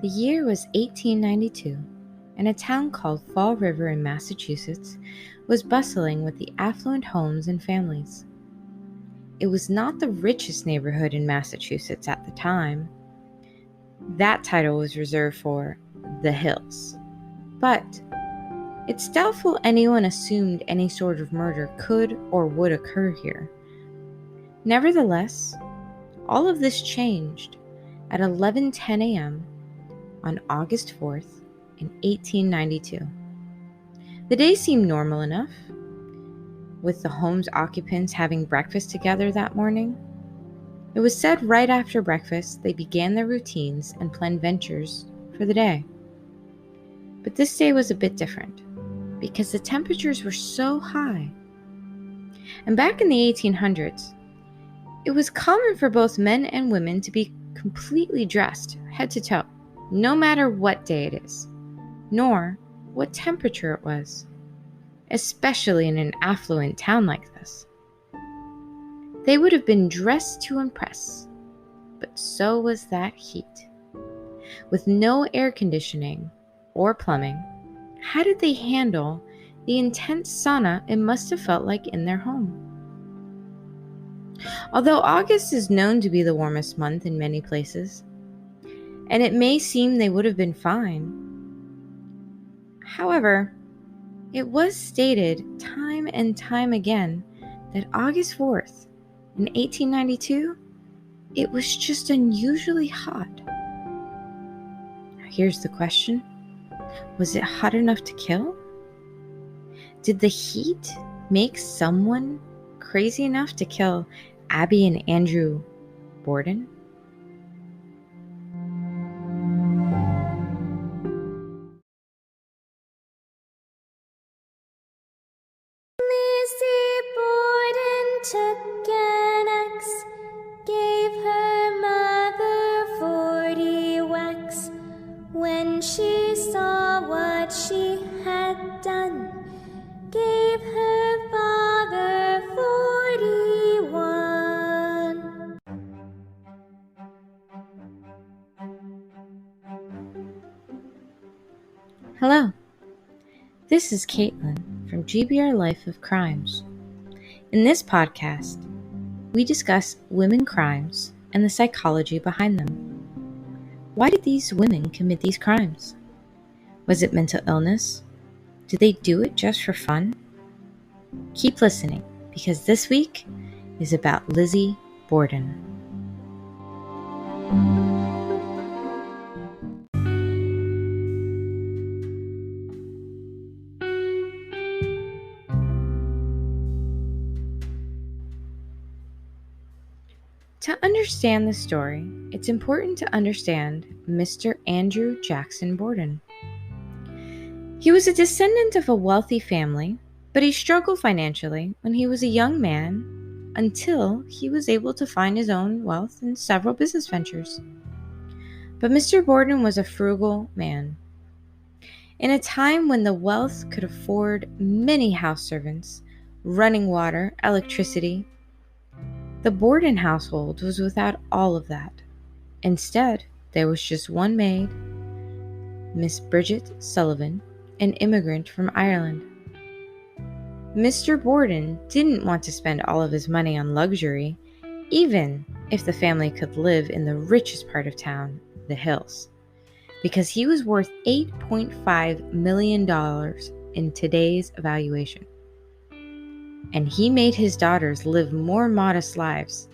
The year was 1892, and a town called Fall River in Massachusetts was bustling with the affluent homes and families. It was not the richest neighborhood in Massachusetts at the time. That title was reserved for the Hills. But it's doubtful anyone assumed any sort of murder could or would occur here. Nevertheless, all of this changed at 11:10 a.m. on August 4th in 1892. The day seemed normal enough, with the home's occupants having breakfast together that morning. It was said right after breakfast they began their routines and planned ventures for the day. But this day was a bit different, because the temperatures were so high. And back in the 1800s, it was common for both men and women to be completely dressed, head to toe, no matter what day it is, nor what temperature it was, especially in an affluent town like this. They would have been dressed to impress, but so was that heat. With no air conditioning or plumbing, how did they handle the intense sauna it must have felt like in their home? Although August is known to be the warmest month in many places, and it may seem they would have been fine. However, it was stated time and time again that August 4th in 1892, it was just unusually hot. Now here's the question. Was it hot enough to kill? Did the heat make someone crazy enough to kill Abby and Andrew Borden? Lizzie Borden took an axe, gave her mother 40 whacks. When she saw what she had done, gave her father 41. Hello, this is Caitlin from GBRLIFE of Crimes. In this podcast, we discuss women crimes and the psychology behind them. Why did these women commit these crimes? Was it mental illness? Did they do it just for fun? Keep listening, because this week is about Lizzie Borden. To understand the story, it's important to understand Mr. Andrew Jackson Borden. He was a descendant of a wealthy family, but he struggled financially when he was a young man until he was able to find his own wealth in several business ventures. But Mr. Borden was a frugal man. In a time when the wealth could afford many house servants, running water, electricity, the Borden household was without all of that. Instead, there was just one maid, Miss Bridget Sullivan, an immigrant from Ireland. Mr. Borden didn't want to spend all of his money on luxury, even if the family could live in the richest part of town, the Hills, because he was worth $8.5 million in today's valuation. And he made his daughters live more modest lives,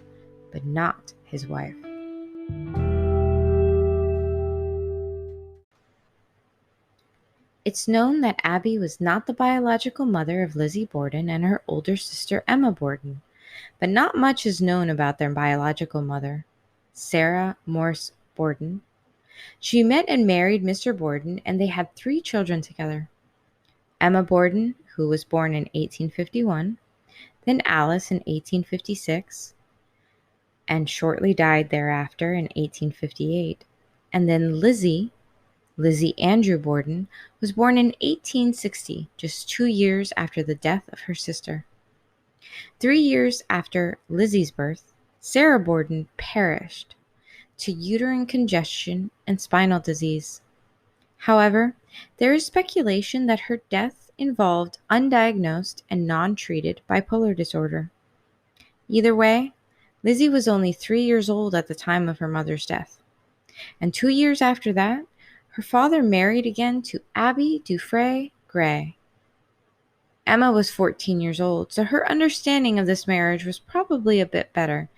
but not his wife. It's known that Abby was not the biological mother of Lizzie Borden and her older sister Emma Borden, but not much is known about their biological mother, Sarah Morse Borden. She met and married Mr. Borden, and they had 3 children together. Emma Borden, who was born in 1851, then Alice in 1856, and shortly died thereafter in 1858, and then Lizzie Andrew Borden, was born in 1860, just 2 years after the death of her sister. 3 years after Lizzie's birth, Sarah Borden perished to uterine congestion and spinal disease. However, there is speculation that her death involved undiagnosed and non-treated bipolar disorder. Either way, Lizzie was only 3 years old at the time of her mother's death. And 2 years after that, her father married again to Abby Dufresne Gray. Emma was 14 years old, so her understanding of this marriage was probably a bit better.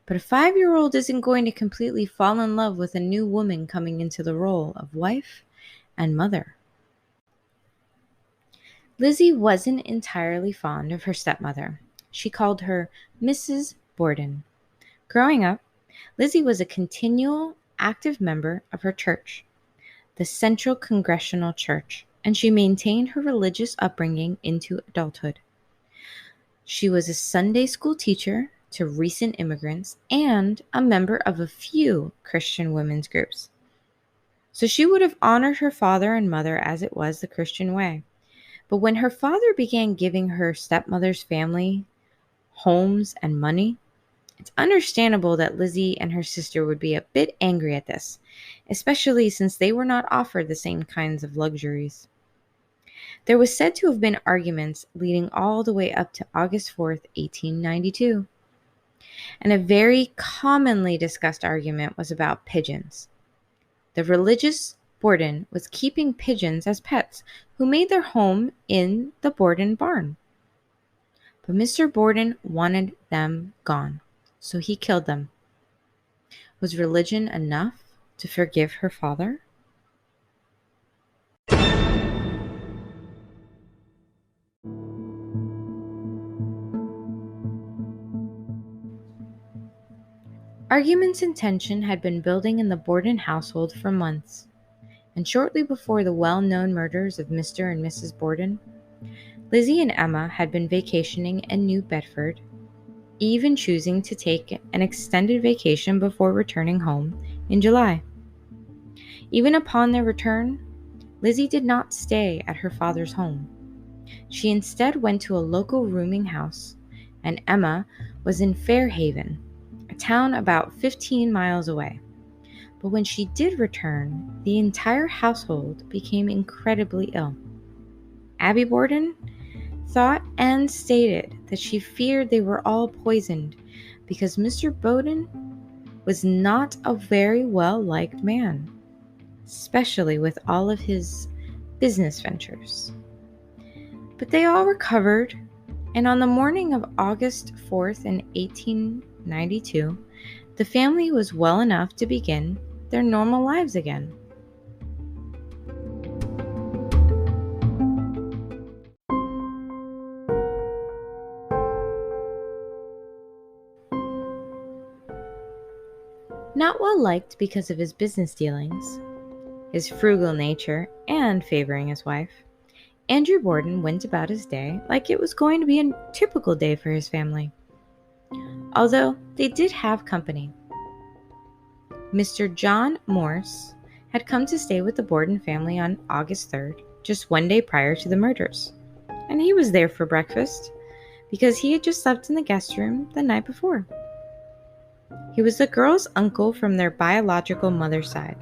But a 5-year-old isn't going to completely fall in love with a new woman coming into the role of wife and mother. Lizzie wasn't entirely fond of her stepmother. She called her Mrs. Borden. Growing up, Lizzie was a continual, active member of her church, the Central Congregational Church, and she maintained her religious upbringing into adulthood. She was a Sunday school teacher to recent immigrants and a member of a few Christian women's groups. So she would have honored her father and mother as it was the Christian way. But when her father began giving her stepmother's family homes and money, it's understandable that Lizzie and her sister would be a bit angry at this, especially since they were not offered the same kinds of luxuries. There was said to have been arguments leading all the way up to August 4th, 1892. And a very commonly discussed argument was about pigeons. The religious Borden was keeping pigeons as pets who made their home in the Borden barn. But Mr. Borden wanted them gone, so he killed them. Was religion enough to forgive her father? Arguments and tension had been building in the Borden household for months, and shortly before the well-known murders of Mr. and Mrs. Borden, Lizzie and Emma had been vacationing in New Bedford, even choosing to take an extended vacation before returning home in July. Even upon their return, Lizzie did not stay at her father's home. She instead went to a local rooming house, and Emma was in Fairhaven, a town about 15 miles away. But when she did return, the entire household became incredibly ill. Abby Borden thought and stated that she feared they were all poisoned because Mr. Borden was not a very well-liked man, especially with all of his business ventures. But they all recovered, and on the morning of August 4th in 1892, the family was well enough to begin their normal lives again. Not well liked because of his business dealings, his frugal nature, and favoring his wife, Andrew Borden went about his day like it was going to be a typical day for his family. Although they did have company. Mr. John Morse had come to stay with the Borden family on August 3rd, just one day prior to the murders, and he was there for breakfast because he had just slept in the guest room the night before. He was the girls' uncle from their biological mother's side.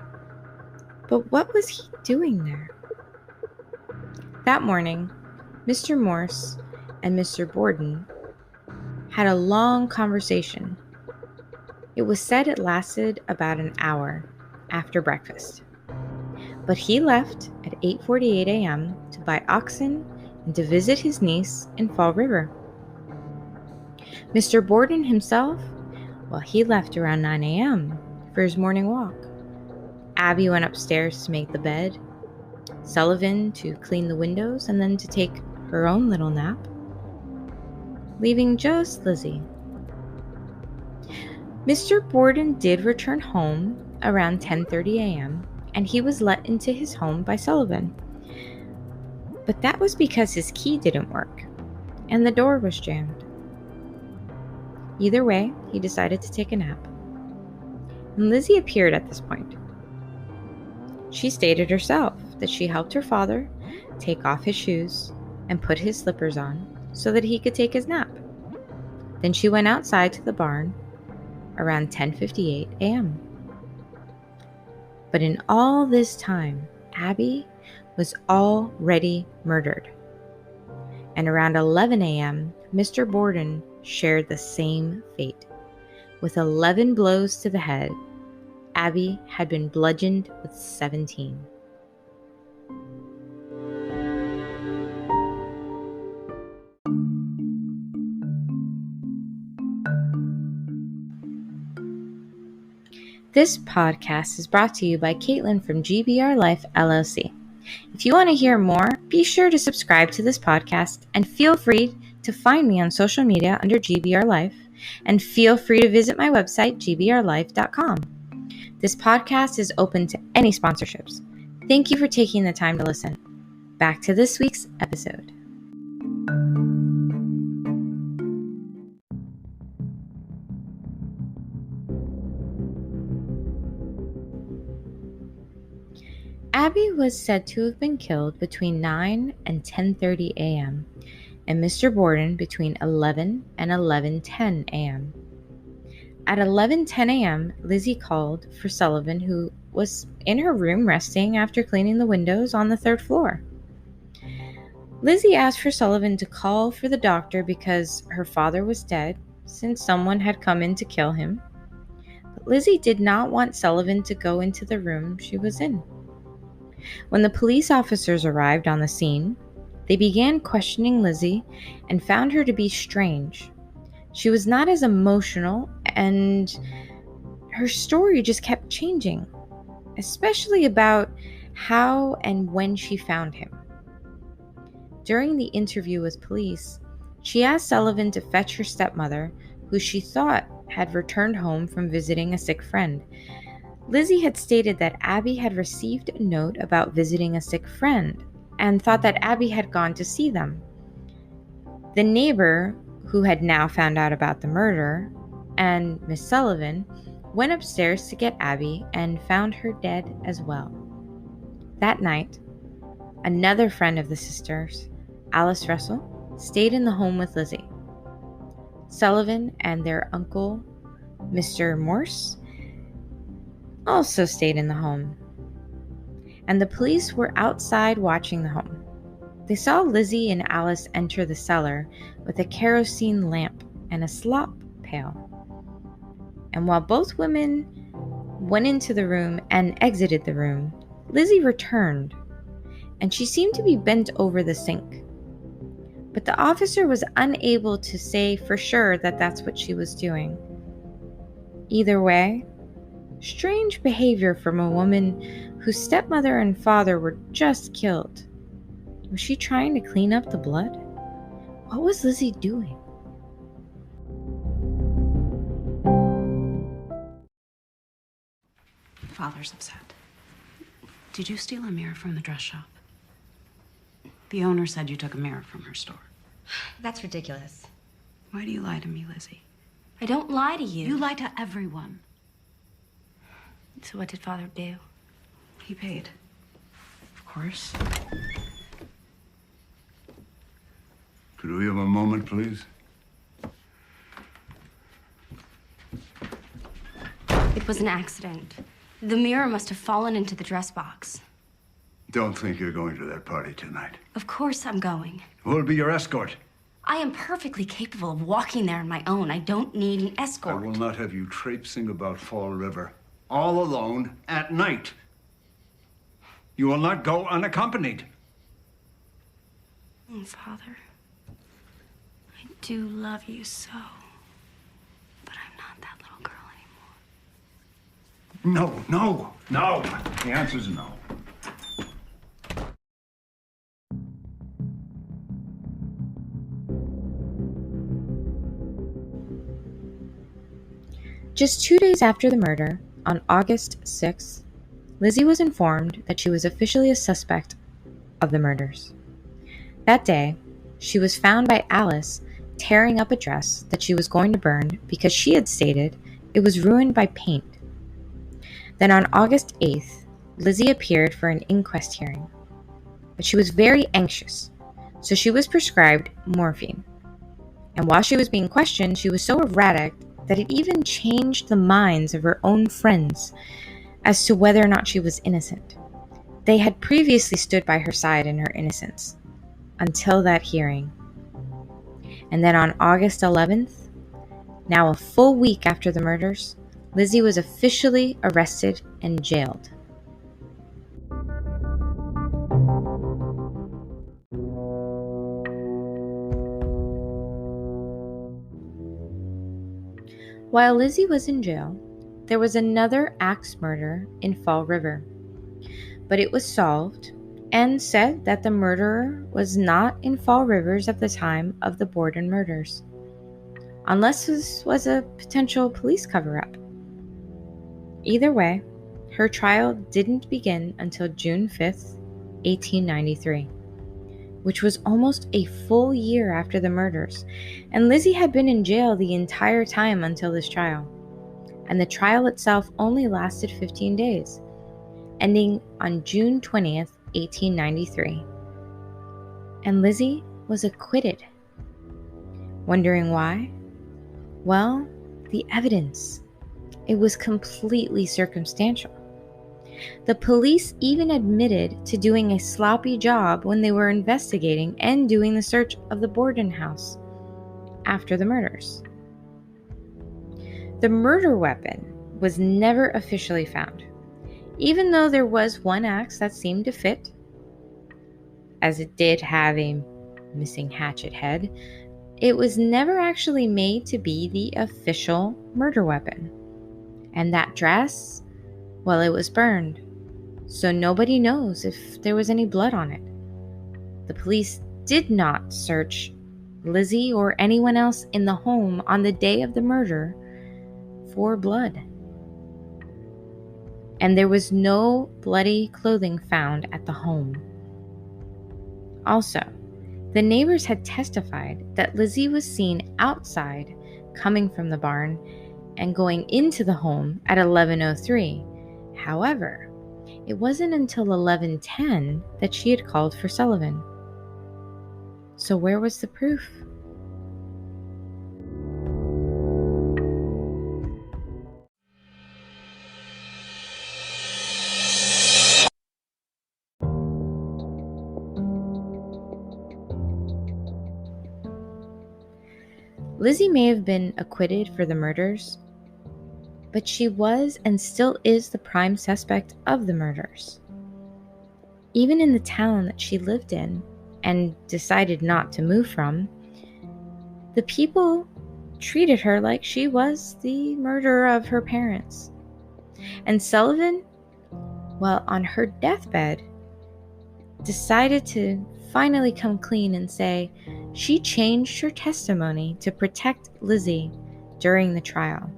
But what was he doing there? That morning, Mr. Morse and Mr. Borden had a long conversation. It was said it lasted about an hour after breakfast. But he left at 8:48 a.m. to buy oxen and to visit his niece in Fall River. Mr. Borden himself, well, he left around 9 a.m. for his morning walk. Abby went upstairs to make the bed, Sullivan to clean the windows, and then to take her own little nap, leaving just Lizzie. Mr. Borden did return home around 10:30 a.m., and he was let into his home by Sullivan. But that was because his key didn't work, and the door was jammed. Either way, he decided to take a nap. And Lizzie appeared at this point. She stated herself that she helped her father take off his shoes and put his slippers on so that he could take his nap. Then she went outside to the barn around 10:58 a.m. But in all this time, Abby was already murdered. And around 11 a.m., Mr. Borden shared the same fate. With 11 blows to the head, Abby had been bludgeoned with 17. This podcast is brought to you by Caitlin from GBRLIFE LLC. If you want to hear more, be sure to subscribe to this podcast and feel free to find me on social media under GBRLIFE, and feel free to visit my website, gbrlife.com. This podcast is open to any sponsorships. Thank you for taking the time to listen. Back to this week's episode. Abby was said to have been killed between 9 and 10:30 a.m. and Mr. Borden between 11 and 11:10 a.m. At 11:10 a.m., Lizzie called for Sullivan, who was in her room resting after cleaning the windows on the 3rd floor. Lizzie asked for Sullivan to call for the doctor because her father was dead, since someone had come in to kill him. But Lizzie did not want Sullivan to go into the room she was in. When the police officers arrived on the scene, they began questioning Lizzie and found her to be strange. She was not as emotional, and her story just kept changing, especially about how and when she found him. During the interview with police, she asked Sullivan to fetch her stepmother, who she thought had returned home from visiting a sick friend. Lizzie had stated that Abby had received a note about visiting a sick friend and thought that Abby had gone to see them. The neighbor, who had now found out about the murder, and Miss Sullivan went upstairs to get Abby and found her dead as well. That night, another friend of the sisters, Alice Russell, stayed in the home with Lizzie. Sullivan and their uncle, Mr. Morse, also stayed in the home, and the police were outside watching the home. They saw Lizzie and Alice enter the cellar with a kerosene lamp and a slop pail. And while both women went into the room and exited the room, Lizzie returned, and she seemed to be bent over the sink. But the officer was unable to say for sure that that's what she was doing. Either way, strange behavior from a woman whose stepmother and father were just killed. Was she trying to clean up the blood? What was Lizzie doing? Father's upset. Did you steal a mirror from the dress shop? The owner said you took a mirror from her store. That's ridiculous. Why do you lie to me, Lizzie? I don't lie to you. You lie to everyone. So what did Father do? He paid. Of course. Could we have a moment, please? It was an accident. The mirror must have fallen into the dress box. Don't think you're going to that party tonight. Of course I'm going. Who'll be your escort? I am perfectly capable of walking there on my own. I don't need an escort. I will not have you traipsing about Fall River all alone at night. You will not go unaccompanied. Oh, Father, I do love you so. But I'm not that little girl anymore. No. The answer's no. Just 2 days after the murder, on August 6th, Lizzie was informed that she was officially a suspect of the murders. That day, she was found by Alice tearing up a dress that she was going to burn because she had stated it was ruined by paint. Then on August 8th, Lizzie appeared for an inquest hearing, but she was very anxious, so she was prescribed morphine. And while she was being questioned, she was so erratic that it even changed the minds of her own friends. as to whether or not she was innocent. They had previously stood by her side in her innocence until that hearing. And then on August 11th, now a full week after the murders, Lizzie was officially arrested and jailed. While Lizzie was in jail, there was another axe murder in Fall River, but it was solved and said that the murderer was not in Fall Rivers at the time of the Borden murders, unless this was a potential police cover-up. Either way, her trial didn't begin until June 5th, 1893, which was almost a full year after the murders, and Lizzie had been in jail the entire time until this trial, and the trial itself only lasted 15 days, ending on June 20th, 1893. And Lizzie was acquitted. Wondering why? Well, the evidence. It was completely circumstantial. The police even admitted to doing a sloppy job when they were investigating and doing the search of the Borden house after the murders. The murder weapon was never officially found, even though there was one axe that seemed to fit, as it did have a missing hatchet head. It was never actually made to be the official murder weapon. And that dress, well, it was burned, so nobody knows if there was any blood on it. The police did not search Lizzie or anyone else in the home on the day of the murder for blood. And there was no bloody clothing found at the home. Also, the neighbors had testified that Lizzie was seen outside coming from the barn and going into the home at 11:03. However, it wasn't until 11:10 that she had called for Sullivan. So where was the proof? Lizzie may have been acquitted for the murders, but she was and still is the prime suspect of the murders. Even in the town that she lived in and decided not to move from, the people treated her like she was the murderer of her parents. And Sullivan, well, on her deathbed, decided to finally come clean and say she changed her testimony to protect Lizzie during the trial.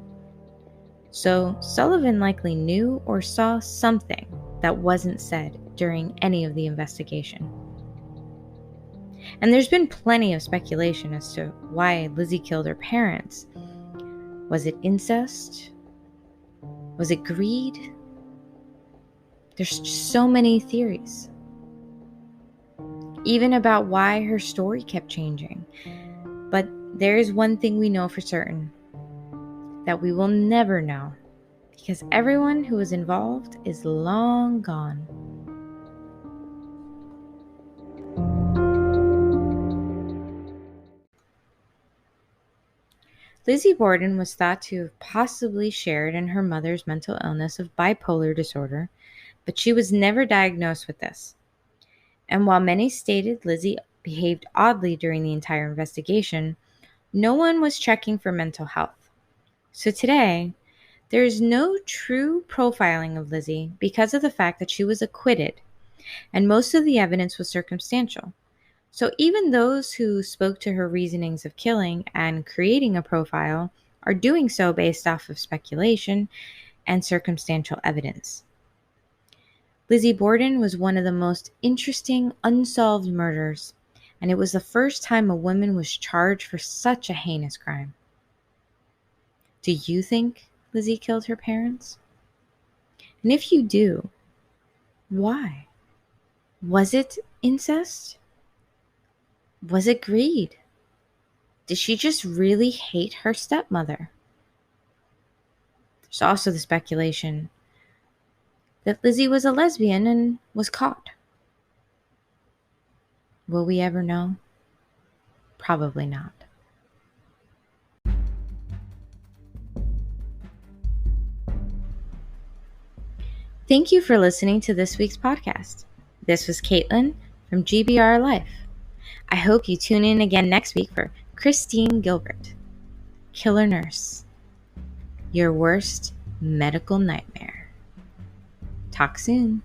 So Sullivan likely knew or saw something that wasn't said during any of the investigation. And there's been plenty of speculation as to why Lizzie killed her parents. Was it incest? Was it greed? There's just so many theories. Even about why her story kept changing. But there is one thing we know for certain, that we will never know, because everyone who was involved is long gone. Lizzie Borden was thought to have possibly shared in her mother's mental illness of bipolar disorder, but she was never diagnosed with this. And while many stated Lizzie behaved oddly during the entire investigation, no one was checking for mental health. So today, there is no true profiling of Lizzie because of the fact that she was acquitted, and most of the evidence was circumstantial. So even those who spoke to her reasonings of killing and creating a profile are doing so based off of speculation and circumstantial evidence. Lizzie Borden was one of the most interesting unsolved murders, and it was the first time a woman was charged for such a heinous crime. Do you think Lizzie killed her parents? And if you do, why? Was it incest? Was it greed? Did she just really hate her stepmother? There's also the speculation, that Lizzie was a lesbian and was caught. Will we ever know? Probably not. Thank you for listening to this week's podcast. This was Caitlin from GBRLIFE. I hope you tune in again next week for Christine Gilbert, Killer Nurse, your worst medical nightmare. Talk soon.